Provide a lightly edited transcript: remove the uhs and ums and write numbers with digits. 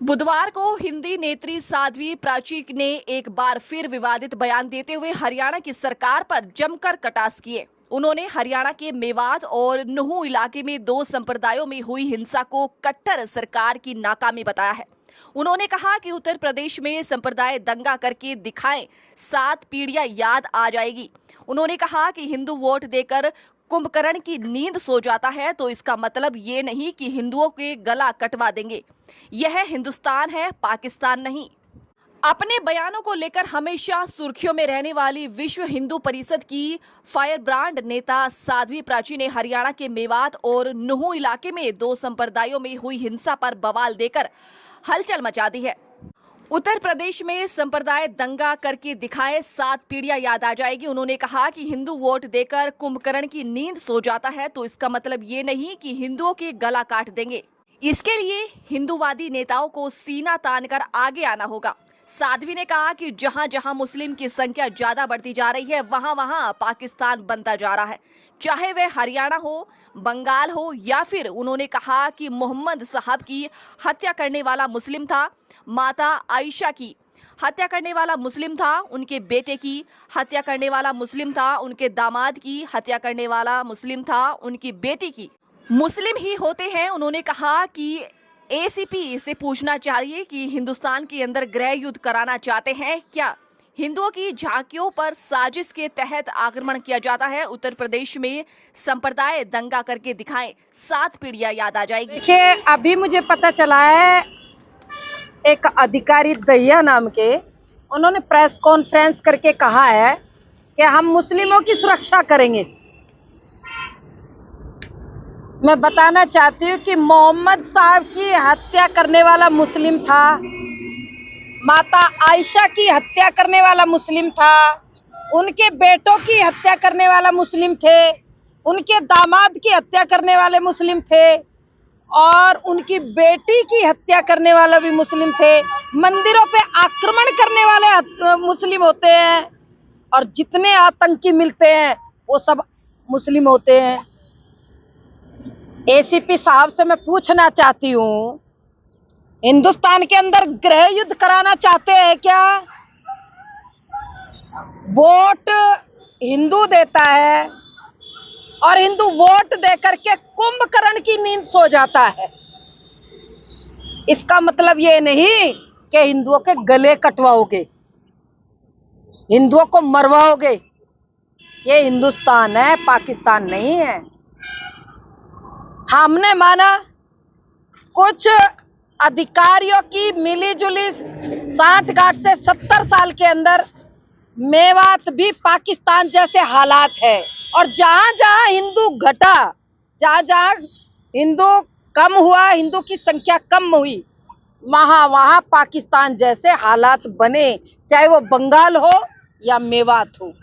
बुधवार को हिंदी नेत्री साध्वी प्राची ने एक बार फिर विवादित बयान देते हुए हरियाणा की सरकार पर जमकर कटाक्ष किए। उन्होंने हरियाणा के मेवात और नुहू इलाके में दो संप्रदायों में हुई हिंसा को कट्टर सरकार की नाकामी बताया है। उन्होंने कहा कि उत्तर प्रदेश में संप्रदाय दंगा करके दिखाएं, 7 पीढ़ियां याद आ जाएगी। उन्होंने कहा कि हिंदू वोट देकर कुंभकर्ण की नींद सो जाता है तो इसका मतलब ये नहीं कि हिंदुओं के गला कटवा देंगे। यह हिंदुस्तान है, पाकिस्तान नहीं। अपने बयानों को लेकर हमेशा सुर्खियों में रहने वाली विश्व हिंदू परिषद की फायरब्रांड नेता साध्वी प्राची ने हरियाणा के मेवात और नुहू इलाके में दो संप्रदायों में हुई हिंसा पर बवाल देकर हलचल मचा दी है। उत्तर प्रदेश में संप्रदाय दंगा करके दिखाए, 7 पीढ़ियां याद आ जाएगी। उन्होंने कहा कि हिंदू वोट देकर कुंभकर्ण की नींद सो जाता है तो इसका मतलब ये नहीं कि हिंदुओं के गला काट देंगे। इसके लिए हिंदूवादी नेताओं को सीना तानकर आगे आना होगा। साध्वी ने कहा कि जहां जहां मुस्लिम की संख्या ज्यादा बढ़ती जा रही है वहां वहां पाकिस्तान बनता जा रहा है, चाहे वह हरियाणा हो, बंगाल हो या फिर उन्होंने कहा कि मोहम्मद साहब की हत्या करने वाला मुस्लिम था, माता आयशा की हत्या करने वाला मुस्लिम था, उनके बेटे की हत्या करने वाला मुस्लिम था, उनके दामाद की हत्या करने वाला मुस्लिम था, उनकी बेटी की मुस्लिम ही होते हैं। उन्होंने कहा कि एसीपी से पूछना चाहिए कि हिंदुस्तान के अंदर गृह युद्ध कराना चाहते हैं क्या? हिंदुओं की झांकियों पर साजिश के तहत आक्रमण किया जाता है। उत्तर प्रदेश में संप्रदाय दंगा करके दिखाएं, 7 पीढ़ियां याद आ जाएगी। देखिए, अभी मुझे पता चला है एक अधिकारी दहिया नाम के, उन्होंने प्रेस कॉन्फ्रेंस करके कहा है कि हम मुस्लिमों की सुरक्षा करेंगे। मैं बताना चाहती हूँ कि मोहम्मद साहब की हत्या करने वाला मुस्लिम था, माता आयशा की हत्या करने वाला मुस्लिम था, उनके बेटों की हत्या करने वाला मुस्लिम थे, उनके दामाद की हत्या करने वाले मुस्लिम थे और उनकी बेटी की हत्या करने वाले भी मुस्लिम थे। मंदिरों पे आक्रमण करने वाले मुस्लिम होते हैं और जितने आतंकी मिलते हैं वो सब मुस्लिम होते हैं। एसीपी साहब से मैं पूछना चाहती हूँ, हिंदुस्तान के अंदर गृह युद्ध कराना चाहते हैं क्या? वोट हिंदू देता है और हिंदू वोट देकर के कुंभकर्ण की नींद सो जाता है। इसका मतलब ये नहीं कि हिंदुओं के गले कटवाओगे, हिंदुओं को मरवाओगे। ये हिंदुस्तान है, पाकिस्तान नहीं है। हमने माना कुछ अधिकारियों की मिलीजुली साठगांठ से 70 साल के अंदर मेवात भी पाकिस्तान जैसे हालात है और जहां जहां हिंदू घटा, जहां जहां हिंदू कम हुआ, हिंदू की संख्या कम हुई, वहां वहां पाकिस्तान जैसे हालात बने, चाहे वो बंगाल हो या मेवात हो।